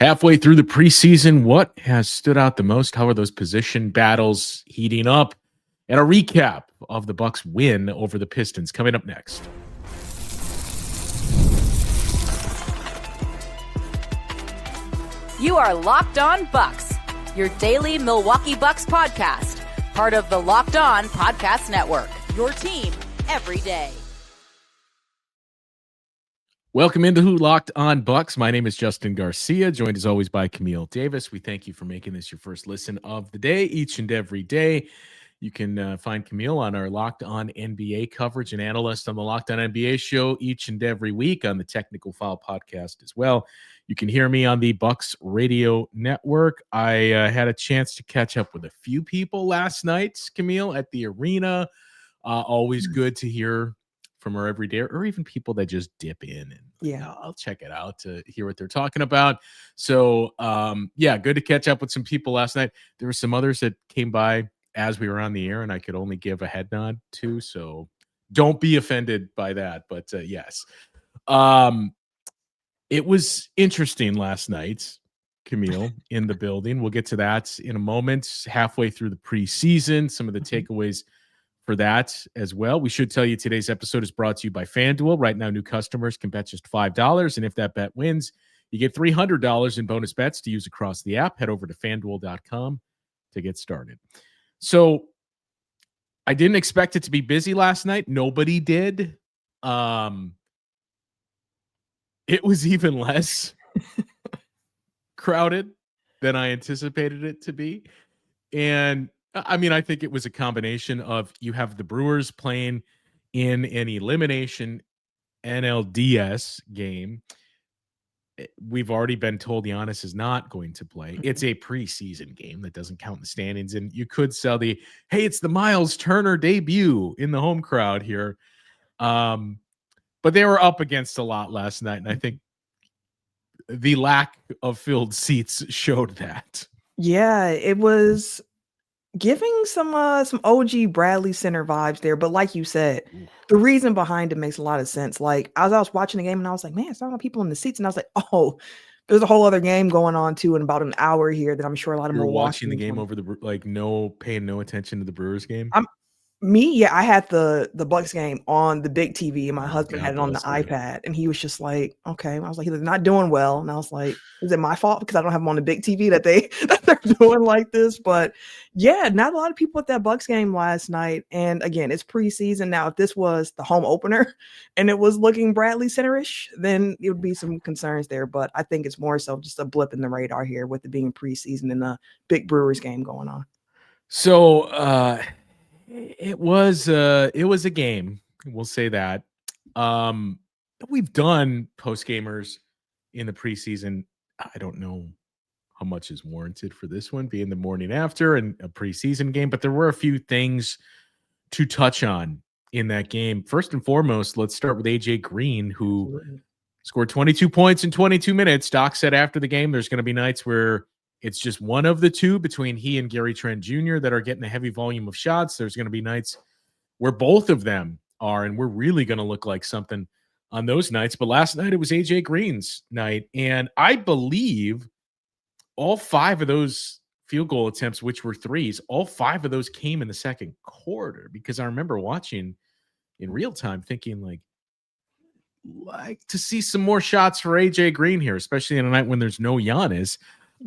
Halfway through the preseason, what has stood out the most? How are those position battles heating up? And a recap of the Bucks' win over the Pistons coming up next. You are Locked On Bucks, your daily Milwaukee Bucks podcast, part of the Locked On Podcast Network, your team every day. Welcome into Locked On Bucks. My name is Justin Garcia, joined as always by Camille Davis. We thank you for making this your first listen of the day, each and every day. You can find Camille on our Locked On NBA coverage and analyst on the Locked On NBA show each and every week on the Technical Foul podcast as well. You can hear me on the Bucks Radio Network. I had a chance to catch up with a few people last night, Camille, at the arena. Always good to hear from her every day, or even people that just dip in and I'll check it out to hear what they're talking about. So good to catch up with some people last night. There were some others that came by as we were on the air and I could only give a head nod to, so don't be offended by that. But yes, it was interesting last night, Camille, in the building. We'll get to that in a moment. Halfway through the preseason, some of the takeaways for that as well. We should tell you today's episode is brought to you by FanDuel. Right now, new customers can bet just $5, and if that bet wins, you get $300 in bonus bets to use across the app. Head over to FanDuel.com to get started. So I didn't expect it to be busy last night. Nobody did. It was even less crowded than I anticipated it to be. And I mean, I think it was a combination of you have the Brewers playing in an elimination NLDS game. We've already been told Giannis is not going to play. It's a preseason game that doesn't count in the standings. And you could sell hey, it's the Miles Turner debut in the home crowd here. But they were up against a lot last night. And I think the lack of filled seats showed that. Yeah, it was giving some OG Bradley Center vibes there. But like you said, the reason behind it makes a lot of sense. Like as I was watching the game and I was like, man, it's not a lot of people in the seats. And I was like, oh, there's a whole other game going on too in about an hour here that I'm sure a lot of them are watching the game over paying no attention to the Brewers game. I had the Bucks game on the big TV and my husband had it on the iPad and he was just like, okay. I was like, they're not doing well. And I was like, is it my fault because I don't have them on the big TV that they're doing like this? But yeah, not a lot of people at that Bucks game last night. And again, it's preseason. Now, if this was the home opener and it was looking Bradley Center-ish, then it would be some concerns there. But I think it's more so just a blip in the radar here with it being preseason and a big Brewers game going on. So, it was a game. We'll say that. We've done post gamers in the preseason. I don't know how much is warranted for this one being the morning after and a preseason game, but there were a few things to touch on in that game. First and foremost, let's start with AJ Green, who scored 22 points in 22 minutes. Doc said after the game, there's going to be nights where it's just one of the two between he and Gary Trent Jr. that are getting a heavy volume of shots. There's going to be nights where both of them are, and we're really going to look like something on those nights. But last night, it was AJ Green's night, and I believe all 5 of those field goal attempts, which were threes, all 5 of those came in the second quarter, because I remember watching in real time thinking like to see some more shots for AJ Green here, especially in a night when there's no Giannis.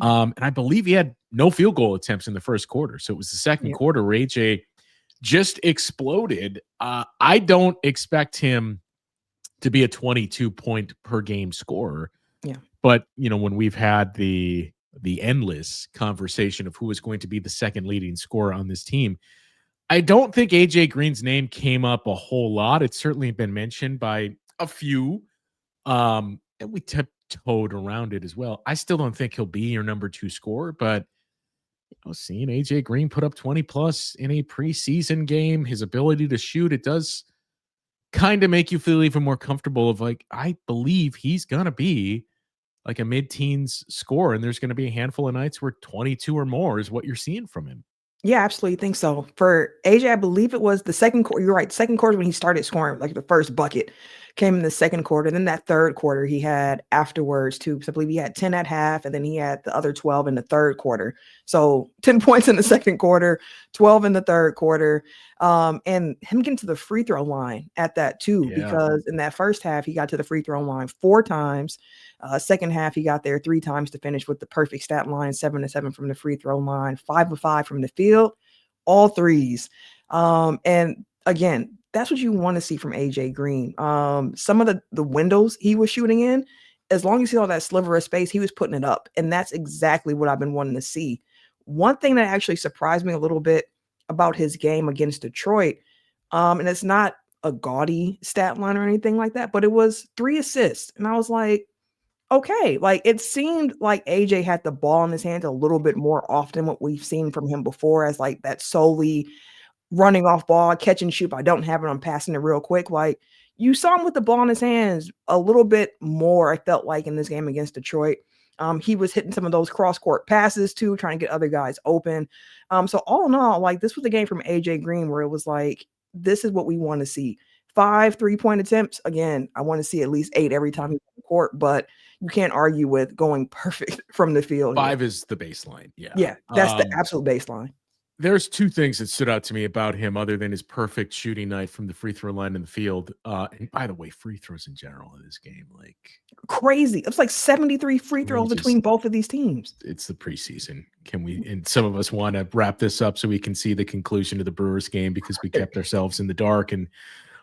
And I believe he had no field goal attempts in the first quarter. So it was the second quarter where AJ just exploded. I don't expect him to be a 22 point per game scorer. Yeah. But, when we've had the endless conversation of who is going to be the second leading scorer on this team, I don't think AJ Green's name came up a whole lot. It's certainly been mentioned by a few. And we tiptoed around it as well. I still don't think he'll be your number 2 scorer, but seeing AJ Green put up 20 plus in a preseason game, his ability to shoot, it does kind of make you feel even more comfortable of I believe he's going to be like a mid-teens scorer, and there's going to be a handful of nights where 22 or more is what you're seeing from him. Yeah, absolutely think so. For AJ, I believe it was the second quarter. You're right. Second quarter when he started scoring like the first bucket. came in the second quarter. Then that third quarter he had afterwards too. So I believe he had 10 at half, and then he had the other 12 in the third quarter. So 10 points in the second quarter, 12 in the third quarter. And him getting to the free throw line at that too, because in that first half, he got to the free throw line 4 times. Second half, he got there 3 times to finish with the perfect stat line, 7 of 7 from the free throw line, 5 of 5 from the field, all threes. And again, that's what you want to see from AJ Green. Some of the windows he was shooting in, as long as he saw that sliver of space, he was putting it up. And that's exactly what I've been wanting to see. One thing that actually surprised me a little bit about his game against Detroit, and it's not a gaudy stat line or anything like that, but it was 3 assists. And I was like, okay, like it seemed like AJ had the ball in his hands a little bit more often what we've seen from him before, as like that solely running off ball, catch and shoot. I don't have it. I'm passing it real quick. Like you saw him with the ball in his hands a little bit more, I felt like, in this game against Detroit. He was hitting some of those cross-court passes too, trying to get other guys open. So all in all, like this was a game from AJ Green where it was like, this is what we want to see. 5 3-point attempts. Again, I want to see at least 8 every time he's on the court, but you can't argue with going perfect from the field. 5 is the baseline. Yeah. Yeah, that's the absolute baseline. There's 2 things that stood out to me about him other than his perfect shooting night from the free throw line in the field. And by the way, free throws in general in this game, like crazy. It's like 73 free throws between both of these teams. It's the preseason. Can we, and some of us want to wrap this up so we can see the conclusion of the Brewers game, because we kept ourselves in the dark and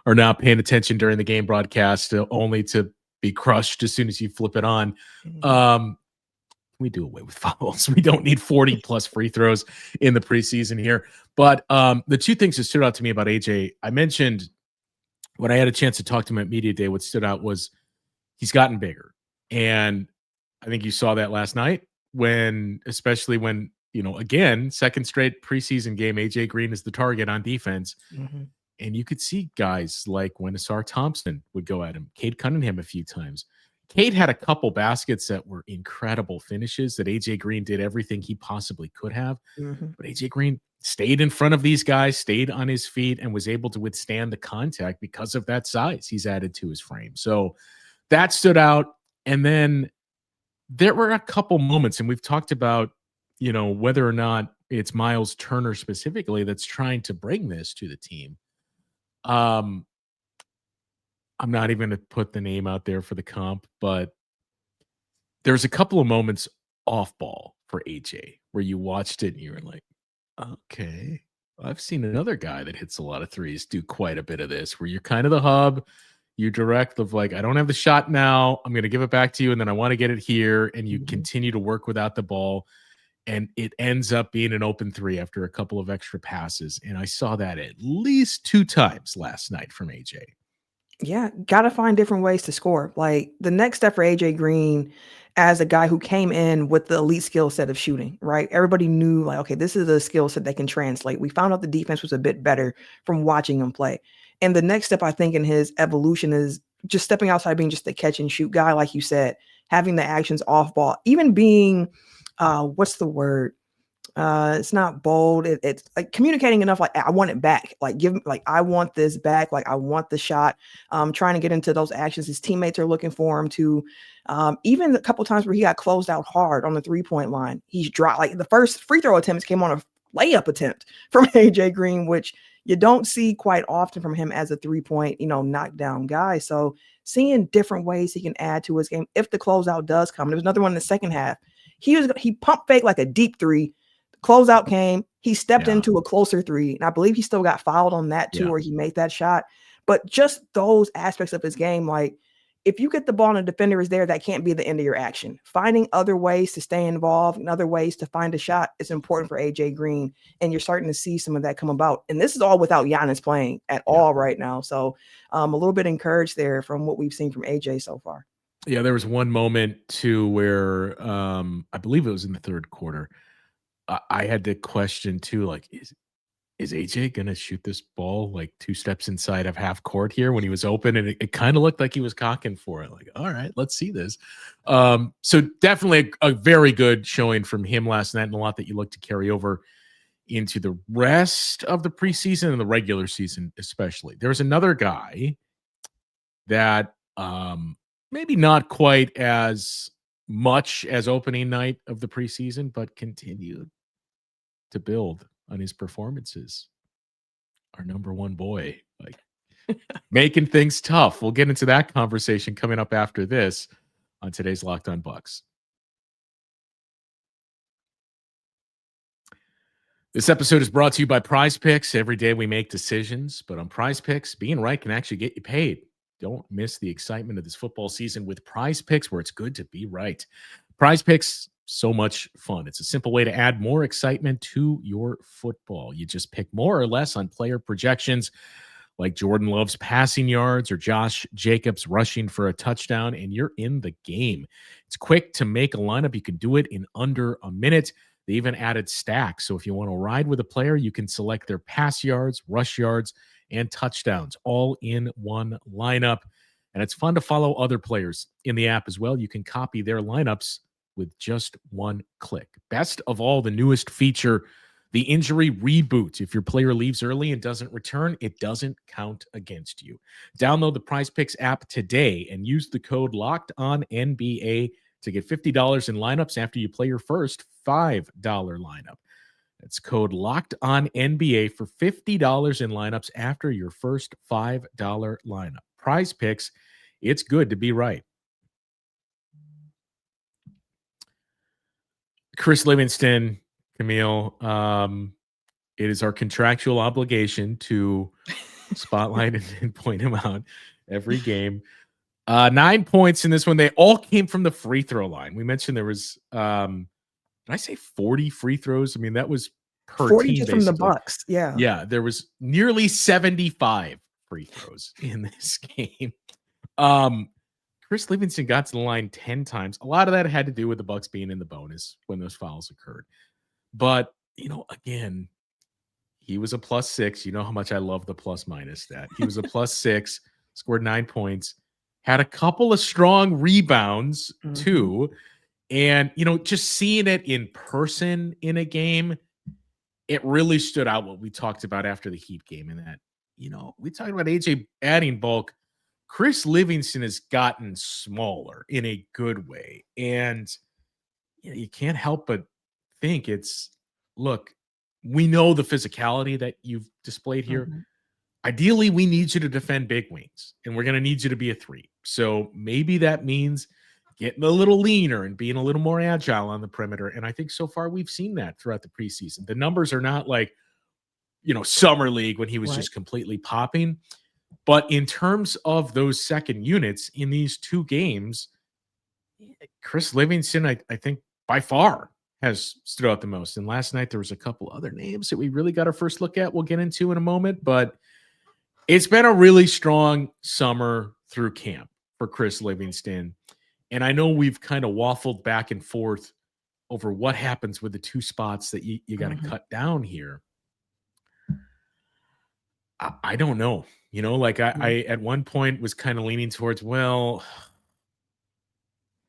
are not paying attention during the game broadcast, only to be crushed as soon as you flip it on. We do away with fouls. We don't need 40 plus free throws in the preseason here. But the 2 things that stood out to me about AJ, I mentioned when I had a chance to talk to him at Media Day, what stood out was he's gotten bigger. And I think you saw that last night especially when, again, second straight preseason game, AJ Green is the target on defense. And you could see guys like Asar Thompson would go at him, Cade Cunningham a few times. Cade had a couple baskets that were incredible finishes that AJ Green did everything he possibly could have. But AJ Green stayed in front of these guys, stayed on his feet, and was able to withstand the contact because of that size he's added to his frame. So that stood out. And then there were a couple moments, and we've talked about, whether or not it's Miles Turner specifically that's trying to bring this to the team. I'm not even going to put the name out there for the comp, but there's a couple of moments off ball for AJ where you watched it and you were like, okay, I've seen another guy that hits a lot of threes do quite a bit of this, where you're kind of the hub, you direct of like, I don't have the shot now, I'm going to give it back to you, and then I want to get it here, and you continue to work without the ball, and it ends up being an open 3 after a couple of extra passes. And I saw that at least 2 times last night from AJ. Yeah, got to find different ways to score. Like the next step for AJ Green as a guy who came in with the elite skill set of shooting, right? Everybody knew like, okay, this is a skill set that can translate. We found out the defense was a bit better from watching him play. And the next step, I think, in his evolution is just stepping outside being just a catch and shoot guy, like you said, having the actions off ball, even being, what's the word? It's not bold. It's like communicating enough. Like I want it back. Like I want this back. Like I want the shot. Trying to get into those actions. His teammates are looking for him to. Even a couple times where he got closed out hard on the 3-point line, he's dropped. Like the first free throw attempts came on a layup attempt from AJ Green, which you don't see quite often from him as a 3-point, knockdown guy. So seeing different ways he can add to his game if the closeout does come. There was another one in the second half. He pump fake like a deep 3. Closeout came, he stepped into a closer 3, and I believe he still got fouled on that too, where he made that shot. But just those aspects of his game, like if you get the ball and a defender is there, that can't be the end of your action. Finding other ways to stay involved and other ways to find a shot is important for AJ Green, and you're starting to see some of that come about. And this is all without Giannis playing at all right now. So a little bit encouraged there from what we've seen from AJ so far. Yeah, there was one moment too where I believe it was in the third quarter. I had to question too, like, is AJ gonna shoot this ball like 2 steps inside of half court here when he was open? And it kind of looked like he was cocking for it. Like, all right, let's see this. So definitely a very good showing from him last night, and a lot that you look to carry over into the rest of the preseason and the regular season, especially. There's another guy that maybe not quite as much as opening night of the preseason, but continued to build on his performances. Our number one boy, like making things tough. We'll get into that conversation coming up after this on today's Locked On Bucks. This episode is brought to you by Prize Picks. Every day we make decisions, but on Prize Picks, being right can actually get you paid. Don't miss the excitement of this football season with Prize Picks, where it's good to be right. Prize Picks, so much fun. It's a simple way to add more excitement to your football. You just pick more or less on player projections, like Jordan Love's passing yards or Josh Jacobs rushing for a touchdown, and you're in the game. It's quick to make a lineup. You can do it in under a minute. They even added stacks. So if you want to ride with a player, you can select their pass yards, rush yards, and touchdowns all in one lineup. And it's fun to follow other players in the app as well. You can copy their lineups with just one click. Best of all, the newest feature, the injury reboot. If your player leaves early and doesn't return, it doesn't count against you. Download the Prize Picks app today and use the code LOCKEDONNBA to get $50 in lineups after you play your first $5 lineup. That's code LOCKEDONNBA for $50 in lineups after your first $5 lineup. Prize Picks, it's good to be right. Chris Livingston, Camille, it is our contractual obligation to spotlight and point him out every game. 9 points in this one. They all came from the free throw line. We mentioned there was, did I say 40 free throws? I mean, that was per 40 team, just basically. from the Bucks. Yeah. Yeah, there was nearly 75 free throws in this game. Chris Livingston got to the line 10 times. A lot of that had to do with the Bucks being in the bonus when those fouls occurred. But, again, he was a +6. You know how much I love the plus minus stat. He was a +6, scored 9 points, had a couple of strong rebounds too. And, just seeing it in person in a game, it really stood out what we talked about after the Heat game. And that, we talked about AJ adding bulk. Chris Livingston has gotten smaller in a good way. And you can't help but think look, we know the physicality that you've displayed here. Ideally, we need you to defend big wings, and we're going to need you to be a 3. So maybe that means getting a little leaner and being a little more agile on the perimeter. And I think so far we've seen that throughout the preseason. The numbers are not like, summer league when he was just completely popping. But in terms of those second units in these 2 games, Chris Livingston, I think by far has stood out the most. And last night there was a couple other names that we really got our first look at. We'll get into in a moment, but it's been a really strong summer through camp for Chris Livingston. And I know we've kind of waffled back and forth over what happens with the 2 spots that you got to cut down here. I don't know. I at one point was kind of leaning towards, well,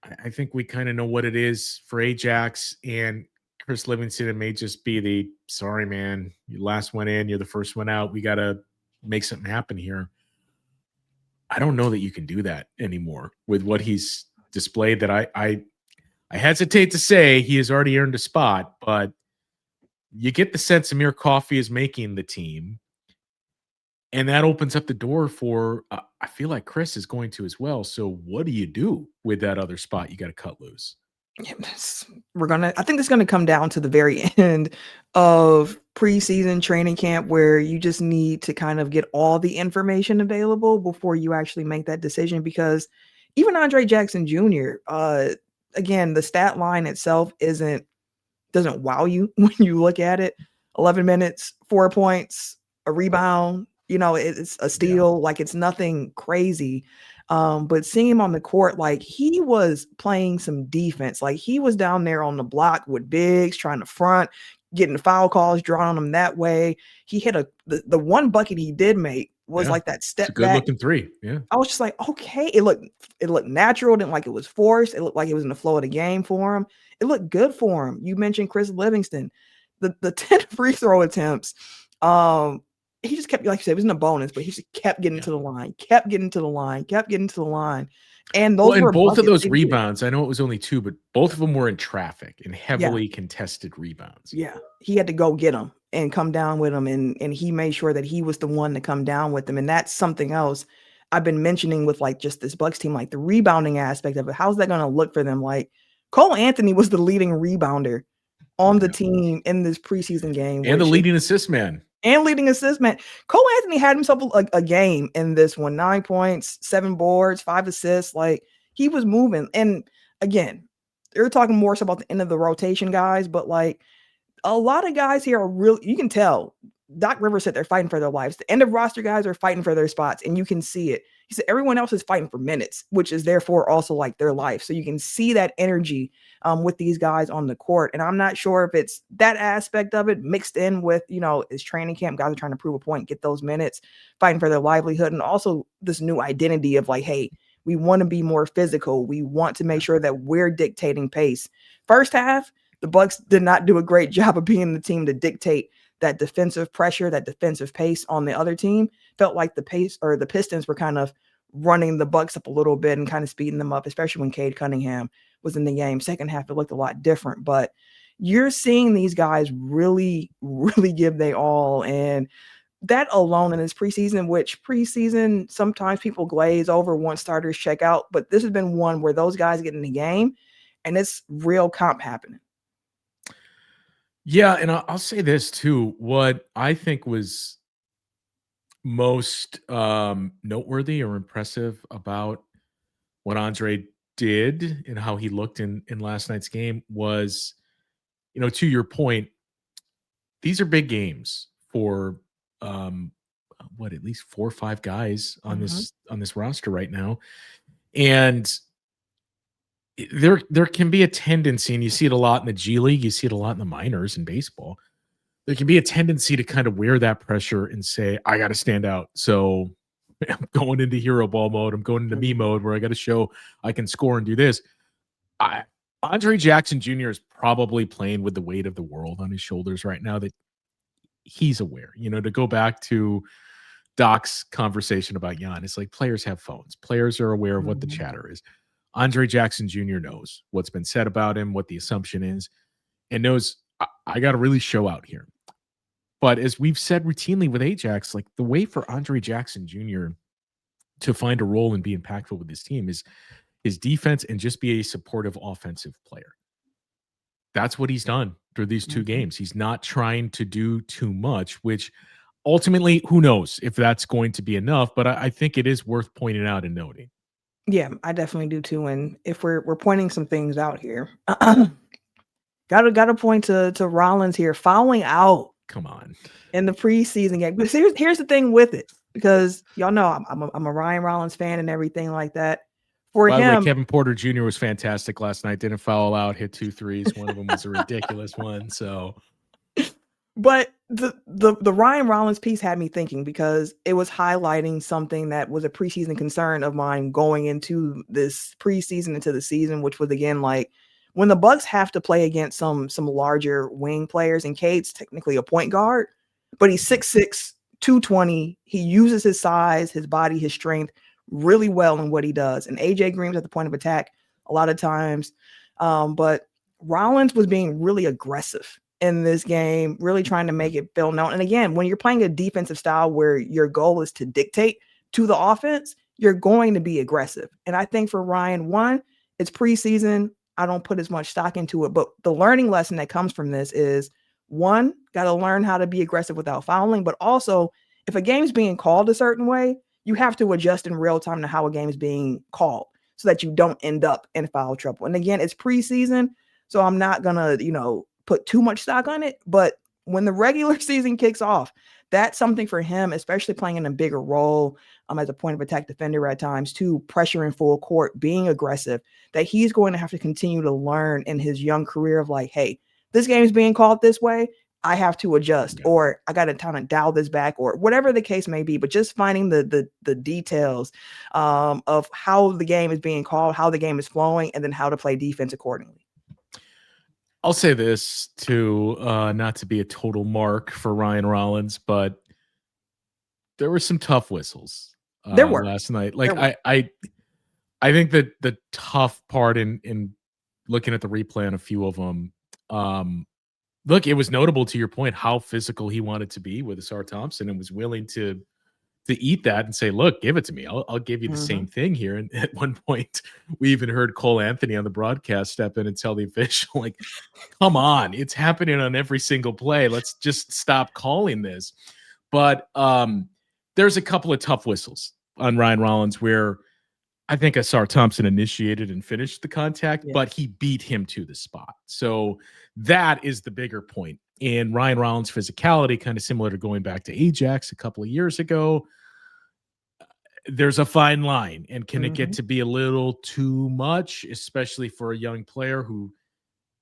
I think we kind of know what it is for Ajax and Chris Livingston. It may just be the, sorry, man, you last one in, you're the first one out. We got to make something happen here. I don't know that you can do that anymore with what he's displayed. That I hesitate to say he has already earned a spot, but you get the sense Amir Coffey is making the team. And that opens up the door for, I feel like Chris is going to as well. So what do you do with that other spot you got to cut loose? Yeah, I think it's going to come down to the very end of preseason training camp, where you just need to kind of get all the information available before you actually make that decision. Because even Andre Jackson Jr., again, the stat line itself doesn't wow you when you look at it. 11 minutes, 4 points, a rebound. It's a steal. Like, it's nothing crazy. But seeing him on the court, like, he was playing some defense. Like, he was down there on the block with bigs, trying to front, getting foul calls drawn on him that way. He hit the one bucket he did make was like that step back. Good looking 3. Yeah. I was just like, okay, it looked natural. It didn't like it was forced. It looked like it was in the flow of the game for him. It looked good for him. You mentioned Chris Livingston, the 10 free throw attempts. he just kept, like you said, it wasn't a bonus, but he just kept getting to the line, kept getting to the line. And those were both of buckets. those They did. rebounds. I know it was only 2, but both of them were in traffic and heavily contested rebounds. Yeah, he had to go get them and come down with them, and he made sure that he was the one to come down with them. And that's something else I've been mentioning with like just this Bucks team, like the rebounding aspect of it. How's that going to look for them? Like Cole Anthony was the leading rebounder on the team in this preseason game, and the leading assist man. Cole Anthony had himself a game in this one: 9 points, 7 boards, 5 assists. Like he was moving. And again, they're talking more so about the end of the rotation guys, but like a lot of guys here are real. You can tell Doc Rivers said they're fighting for their lives. The end of roster guys are fighting for their spots, and you can see it. He said everyone else is fighting for minutes, which is therefore also like their life. So you can see that energy with these guys on the court. And I'm not sure if it's that aspect of it mixed in with, it's training camp. Guys are trying to prove a point, get those minutes, fighting for their livelihood. And also this new identity of like, hey, we want to be more physical. We want to make sure that we're dictating pace. First half, the Bucks did not do a great job of being the team to dictate that defensive pressure, that defensive pace on the other team. Felt like the Pistons were kind of running the Bucks up a little bit and kind of speeding them up, especially when Cade Cunningham was in the game. Second half, it looked a lot different, but you're seeing these guys really, really give they all. And that alone in this preseason, which preseason, sometimes people glaze over once starters check out, but this has been one where those guys get in the game and it's real comp happening. Yeah, and I'll say this too. What I think was most noteworthy or impressive about what Andre did and how he looked in last night's game was, to your point, these are big games for at least 4 or 5 guys on this roster right now. And there can be a tendency, and you see it a lot in the G League, you see it a lot in the minors in baseball. There can be a tendency to kind of wear that pressure and say, I got to stand out. So I'm going into hero ball mode. I'm going into me mode where I got to show I can score and do this. Andre Jackson Jr. is probably playing with the weight of the world on his shoulders right now, that he's aware, to go back to Doc's conversation about Giannis, like players have phones. Players are aware of what the chatter is. Andre Jackson Jr. knows what's been said about him, what the assumption is, and knows I got to really show out here. But as we've said routinely with Ajax, like the way for Andre Jackson Jr. to find a role and be impactful with his team is his defense and just be a supportive offensive player. That's what he's done through these 2 games. He's not trying to do too much, which ultimately, who knows if that's going to be enough, but I think it is worth pointing out and noting. Yeah, I definitely do too. And if we're pointing some things out here, gotta point to Rollins here fouling out. Come on, in the preseason game. But here's the thing with it, because y'all know I'm a Ryan Rollins fan and everything like that. For By him, the way, Kevin Porter Jr. was fantastic last night. Didn't foul out, hit 2 threes. One of them was a ridiculous one. So, but the Ryan Rollins piece had me thinking, because it was highlighting something that was a preseason concern of mine going into this preseason, into the season, which was again like when the Bucks have to play against some larger wing players, and Cade's technically a point guard, but he's 6'6", 220. He uses his size, his body, his strength really well in what he does. And AJ Green's at the point of attack a lot of times. But Rollins was being really aggressive in this game, really trying to make it feel known. And again, when you're playing a defensive style where your goal is to dictate to the offense, you're going to be aggressive. And I think for Ryan, one, it's preseason. I don't put as much stock into it, but the learning lesson that comes from this is, one, got to learn how to be aggressive without fouling, but also if a game's being called a certain way, you have to adjust in real time to how a game is being called so that you don't end up in foul trouble. And again, it's preseason, so I'm not going to, put too much stock on it, but when the regular season kicks off, that's something for him, especially playing in a bigger role as a point of attack defender at times, to pressure in full court, being aggressive, that he's going to have to continue to learn in his young career of like, hey, this game is being called this way. I have to adjust, or I got to kind of dial this back, or whatever the case may be. But just finding the details of how the game is being called, how the game is flowing, and then how to play defense accordingly. I'll say this too, not to be a total mark for Ryan Rollins, but there were some tough whistles There were. last night. There Like were. I think that the tough part in looking at the replay on a few of them, look, it was notable to your point how physical he wanted to be with Asar Thompson and was willing to eat that and say, look, give it to me. I'll give you the same thing here. And at one point, we even heard Cole Anthony on the broadcast step in and tell the official, like, come on, it's happening on every single play. Let's just stop calling this. But there's a couple of tough whistles on Ryan Rollins where I think Asar Thompson initiated and finished the contact, but he beat him to the spot. So that is the bigger point. And Ryan Rollins' physicality, kind of similar to going back to Ajax a couple of years ago, there's a fine line. And can it get to be a little too much, especially for a young player who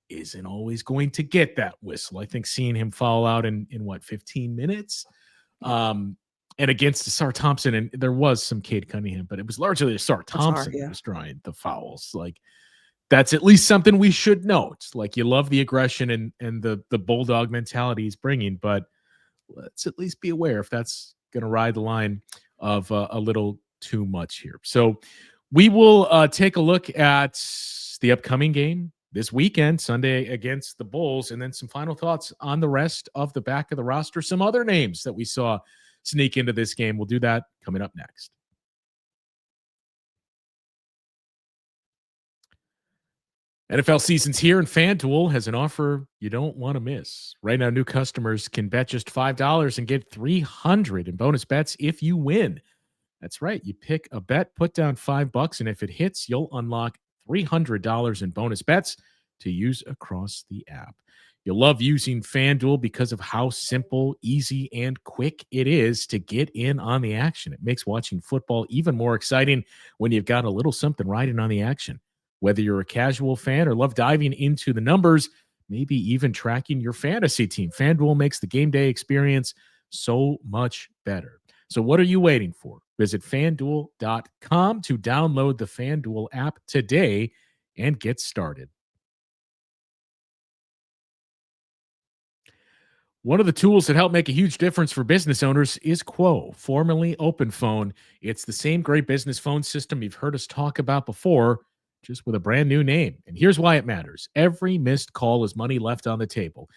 isn't always going to get that whistle? I think seeing him foul out in 15 minutes, and against Asar Thompson, and there was some Cade Cunningham, but it was largely Asar Thompson who was drawing the fouls. Like, that's at least something we should note. Like, you love the aggression and the bulldog mentality he's bringing, but let's at least be aware if that's going to ride the line of a little too much here. So we will take a look at the upcoming game this weekend, Sunday against the Bulls, and then some final thoughts on the rest of the back of the roster, some other names that we saw sneak into this game. We'll do that coming up next. NFL season's here, and FanDuel has an offer you don't want to miss. Right now, new customers can bet just $5 and get $300 in bonus bets if you win. That's right. You pick a bet, put down $5, and if it hits, you'll unlock $300 in bonus bets to use across the app. You'll love using FanDuel because of how simple, easy, and quick it is to get in on the action. It makes watching football even more exciting when you've got a little something riding on the action. Whether you're a casual fan or love diving into the numbers, maybe even tracking your fantasy team, FanDuel makes the game day experience so much better. So what are you waiting for? Visit FanDuel.com to download the FanDuel app today and get started. One of the tools that help make a huge difference for business owners is Quo, formerly OpenPhone. It's the same great business phone system you've heard us talk about before, just with a brand new name. And here's why it matters. Every missed call is money left on the table.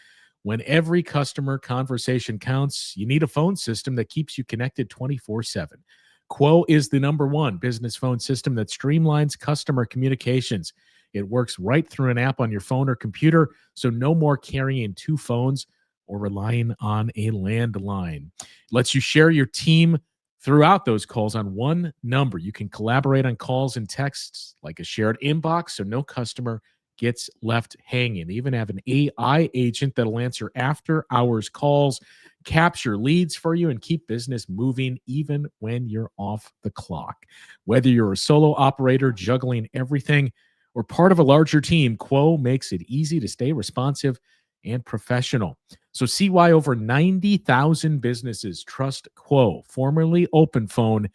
When every customer conversation counts, you need a phone system that keeps you connected 24/7. Quo is the #1 business phone system that streamlines customer communications. It works right through an app on your phone or computer, so no more carrying two phones or relying on a landline. It lets you share your team throughout those calls on one number. You can collaborate on calls and texts like a shared inbox, so no customer gets left hanging. They even have an AI agent that'll answer after-hours calls, capture leads for you, and keep business moving even when you're off the clock. Whether you're a solo operator juggling everything or part of a larger team, Quo makes it easy to stay responsive and professional. So see why over 90,000 businesses trust Quo, formerly OpenPhone.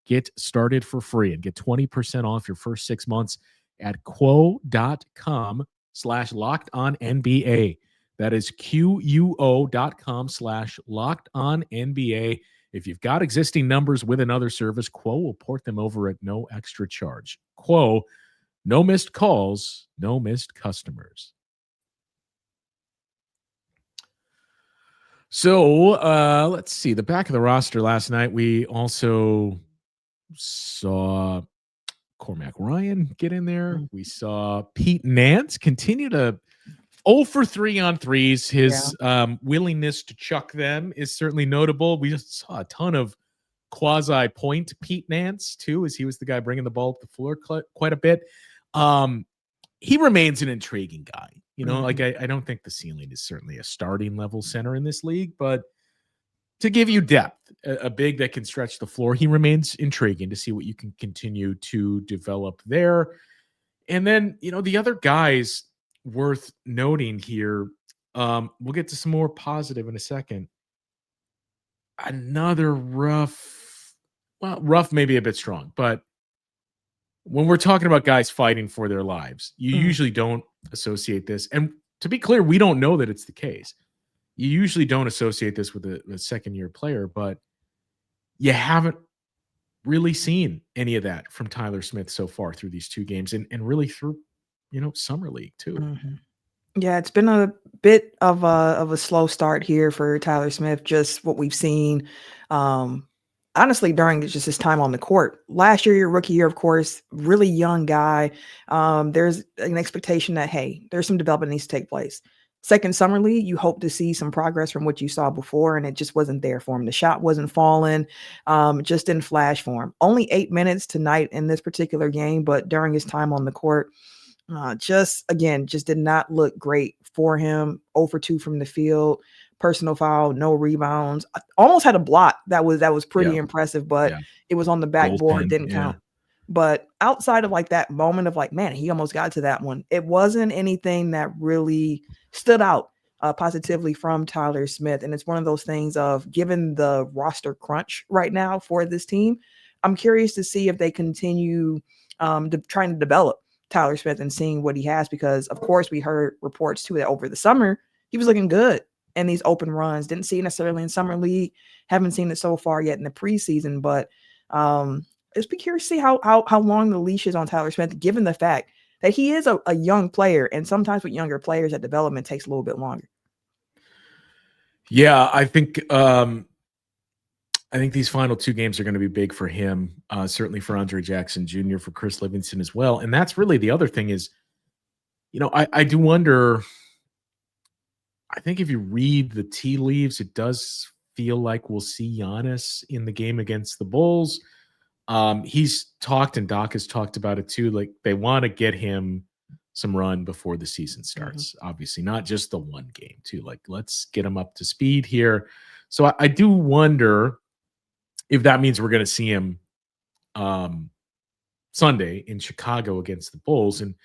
Get started for free and get 20% off your first 6 months at quo.com/lockedonnba. That is QUO.com/lockedonnba. If you've got existing numbers with another service, Quo will port them over at no extra charge. Quo, no missed calls, no missed customers. So let's see. The back of the roster last night, we also saw Cormac Ryan get in there. We saw Pete Nance continue to 0 for 3 on threes. His willingness to chuck them is certainly notable. We just saw a ton of quasi-point Pete Nance, too, as he was the guy bringing the ball up the floor quite a bit. He remains an intriguing guy. You know, like I don't think the ceiling is certainly a starting level center in this league, but to give you depth, a big that can stretch the floor, he remains intriguing to see what you can continue to develop there. And then, you know, the other guys worth noting here, we'll get to some more positive in a second. Another rough maybe a bit strong, but when we're talking about guys fighting for their lives, you usually don't associate this. And to be clear, we don't know that it's the case. You usually don't associate this with a second-year player, but you haven't really seen any of that from Tyler Smith so far through these 2 games and really through, summer league too. Mhm. Yeah, it's been a bit of a slow start here for Tyler Smith, just what we've seen, um, honestly, during just his time on the court. Last year, your rookie year, of course, really young guy. There's an expectation that, hey, there's some development needs to take place. Second summer league, you hope to see some progress from what you saw before, and it just wasn't there for him. The shot wasn't falling, just didn't flash for him. Only 8 minutes tonight in this particular game, but during his time on the court, just did not look great for him. 0 for 2 from the field, personal foul, no rebounds. Almost had a block that was pretty Yeah. impressive, but Yeah. it was on the backboard, Goaltend, didn't yeah. count. But outside of like that moment of like, man, he almost got to that one. It wasn't anything that really stood out positively from Tyler Smith. And it's one of those things of, given the roster crunch right now for this team, I'm curious to see if they continue trying to develop Tyler Smith and seeing what he has, because of course we heard reports too that over the summer he was looking good in these open runs. Didn't see it necessarily in summer league, haven't seen it so far yet in the preseason, but just be curious to see how long the leash is on Tyler Smith, given the fact that he is a young player, and sometimes with younger players that development takes a little bit longer. Yeah, I think these final 2 games are going to be big for him, certainly for Andre Jackson Jr., for Chris Livingston as well. And that's really the other thing is, I do wonder. I think if you read the tea leaves, it does feel like we'll see Giannis in the game against the Bulls. He's talked, and Doc has talked about it too. Like, they want to get him some run before the season starts. Obviously, not just the one game too. Like, let's get him up to speed here. So I do wonder if that means we're going to see him Sunday in Chicago against the Bulls, and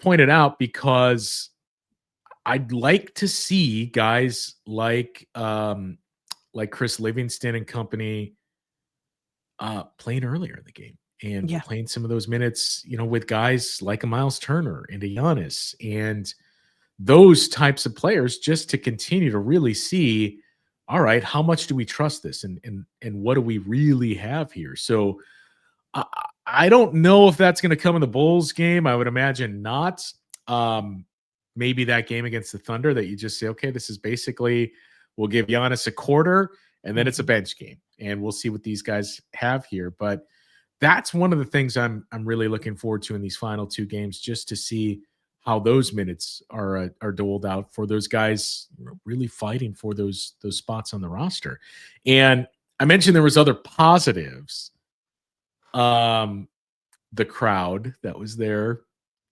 point it out because I'd like to see guys like Chris Livingston and company playing earlier in the game and Yeah. playing some of those minutes, with guys like a Miles Turner and a Giannis and those types of players, just to continue to really see, all right, how much do we trust this and what do we really have here? So I don't know if that's going to come in the Bulls game. I would imagine not. Maybe that game against the Thunder that you just say, okay, this is basically, we'll give Giannis a quarter and then it's a bench game and we'll see what these guys have here. But that's one of the things I'm really looking forward to in these final 2 games, just to see how those minutes are doled out for those guys really fighting for those spots on the roster. And I mentioned there was other positives. The crowd that was there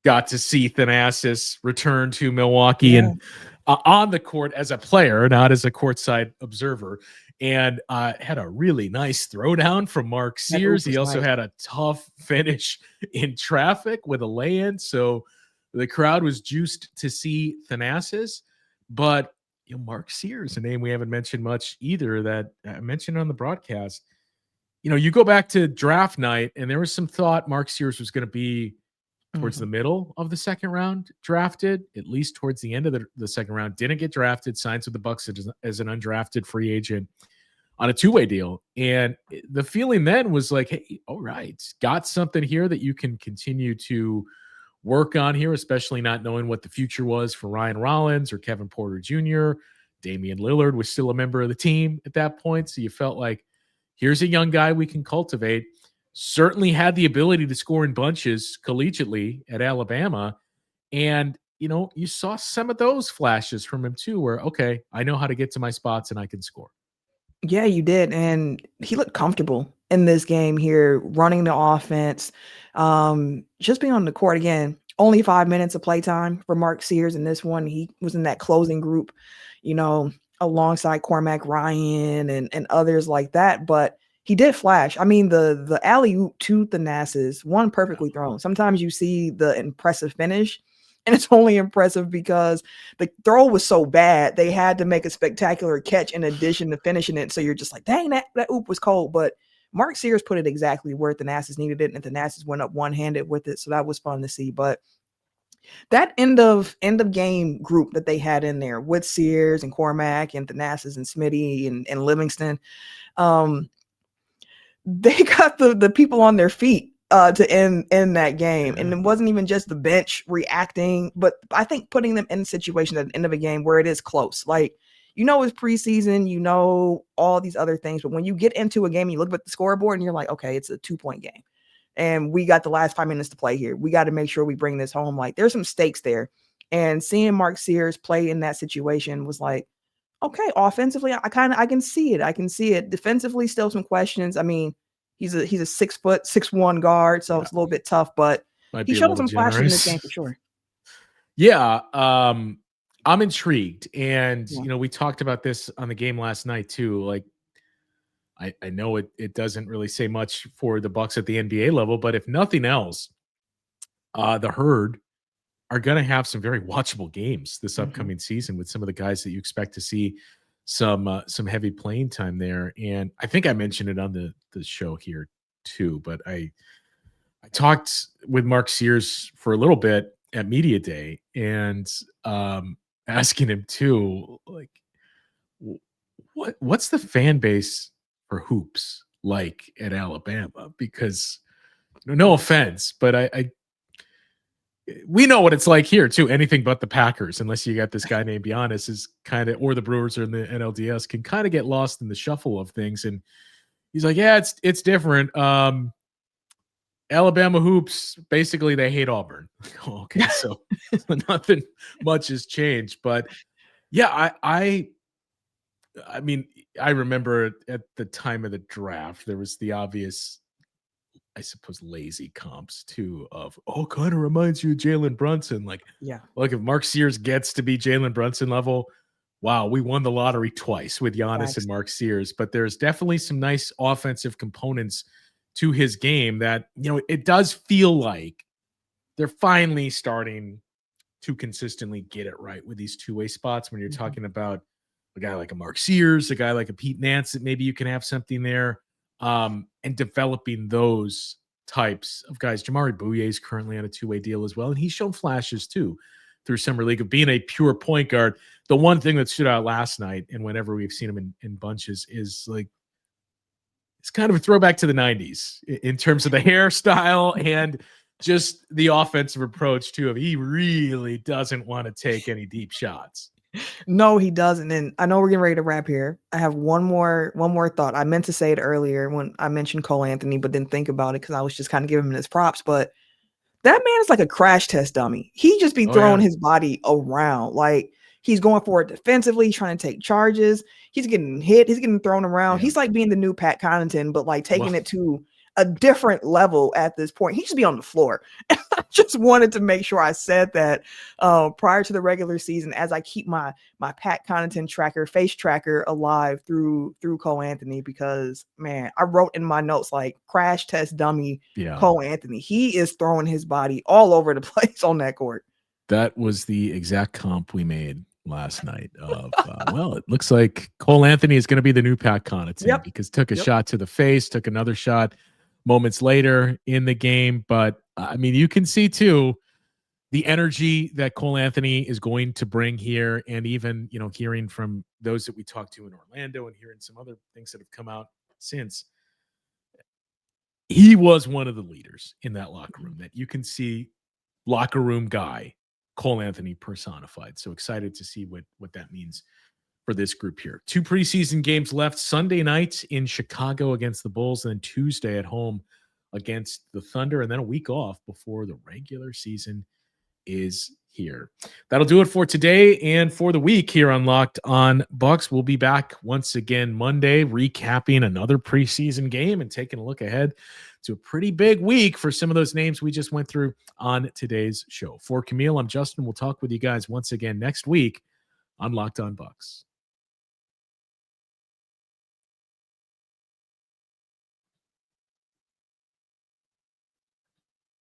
got to see Thanasis return to Milwaukee and on the court as a player, not as a courtside observer, and had a really nice throwdown from Mark Sears. He also had a tough finish in traffic with a lay-in, so the crowd was juiced to see Thanasis. But Mark Sears, a name we haven't mentioned much either, that I mentioned on the broadcast. You go back to draft night, and there was some thought Mark Sears was going to be towards the middle of the second round drafted, at least towards the end of the second round. Didn't get drafted, signs with the Bucks as an undrafted free agent on a 2-way deal. And the feeling then was like, hey, all right, got something here that you can continue to work on here, especially not knowing what the future was for Ryan Rollins or Kevin Porter Jr. Damian Lillard was still a member of the team at that point. So you felt like, here's a young guy we can cultivate. Certainly had the ability to score in bunches collegiately at Alabama. And, you saw some of those flashes from him too, where, okay, I know how to get to my spots and I can score. Yeah, you did. And he looked comfortable in this game here, running the offense, just being on the court. Again, only 5 minutes of playtime for Mark Sears in this one. He was in that closing group, alongside Cormac Ryan and others like that. But he did flash. I mean, the alley-oop to Thanasis, one perfectly thrown. Sometimes you see the impressive finish, and it's only impressive because the throw was so bad, they had to make a spectacular catch in addition to finishing it. So you're just like, dang, that oop was cold. But Mark Sears put it exactly where Thanasis needed it, and Thanasis went up one-handed with it. So that was fun to see. But that end of game group that they had in there with Sears and Cormac and Thanasis and Smitty and Livingston, they got the people on their feet to end that game. And it wasn't even just the bench reacting, but I think putting them in a situation at the end of a game where it is close. Like, it's preseason, all these other things. But when you get into a game, you look at the scoreboard and you're like, okay, it's a 2-point game. And we got the last 5 minutes to play here. We got to make sure we bring this home. Like, there's some stakes there. And seeing Mark Sears play in that situation was like, okay, offensively, I can see it. I can see it. Defensively, still some questions. I mean, he's a 6'1" guard, so it's a little bit tough, but he showed some flashes in this game for sure. Yeah, I'm intrigued. And, we talked about this on the game last night too. Like, I know it doesn't really say much for the Bucks at the NBA level, but if nothing else, the Herd are going to have some very watchable games this upcoming season with some of the guys that you expect to see some heavy playing time there. And I think I mentioned it on the show here too, but I talked with Mark Sears for a little bit at Media Day and asking him too, like, what's the fan base for hoops like at Alabama? Because no offense, but we know what it's like here too. Anything but the Packers, unless you got this guy named Giannis, is kind of, or the Brewers or in the NLDS, can kind of get lost in the shuffle of things. And he's like, yeah, it's different. Alabama hoops, basically they hate Auburn. Oh, okay, so nothing much has changed. But yeah, I mean, I remember at the time of the draft, there was the obvious, I suppose, lazy comps too of, kind of reminds you of Jalen Brunson. Like, look, if Mark Sears gets to be Jalen Brunson level, wow, we won the lottery twice with Giannis and Mark Sears. But there's definitely some nice offensive components to his game that, it does feel like they're finally starting to consistently get it right with these two-way spots when you're talking about a guy like a Mark Sears, a guy like a Pete Nance, that maybe you can have something there, and developing those types of guys. Jamari Bouye is currently on a two-way deal as well, and he's shown flashes too through summer league of being a pure point guard. The one thing that stood out last night, and whenever we've seen him in bunches, is like, it's kind of a throwback to the 90s in terms of the hairstyle and just the offensive approach too. He really doesn't want to take any deep shots. No, he doesn't. And I know we're getting ready to wrap here. I have one more thought. I meant to say it earlier when I mentioned Cole Anthony, but didn't think about it because I was just kind of giving him his props. But that man is like a crash test dummy. He just be throwing his body around. Like, he's going for it defensively. He's trying to take charges. He's getting hit. He's getting thrown around. He's like being the new Pat Connaughton, but like taking it to a different level at this point. He should be on the floor. I just wanted to make sure I said that prior to the regular season, as I keep my Pat Connaughton face tracker alive through Cole Anthony, because man, I wrote in my notes like crash test dummy Cole Anthony. He is throwing his body all over the place on that court. That was the exact comp we made last night of, well, it looks like Cole Anthony is going to be the new Pat Connaughton because took a shot to the face, took another shot moments later in the game. But I mean, you can see too the energy that Cole Anthony is going to bring here. And even, hearing from those that we talked to in Orlando and hearing some other things that have come out since, he was one of the leaders in that locker room that you can see, locker room guy, Cole Anthony personified. So excited to see what that means for this group here. 2 preseason games left. Sunday night in Chicago against the Bulls, and then Tuesday at home against the Thunder, and then a week off before the regular season is here. That'll do it for today and for the week here on Locked On Bucks. We'll be back once again Monday, recapping another preseason game and taking a look ahead to a pretty big week for some of those names we just went through on today's show. For Camille, I'm Justin. We'll talk with you guys once again next week on Locked On Bucks.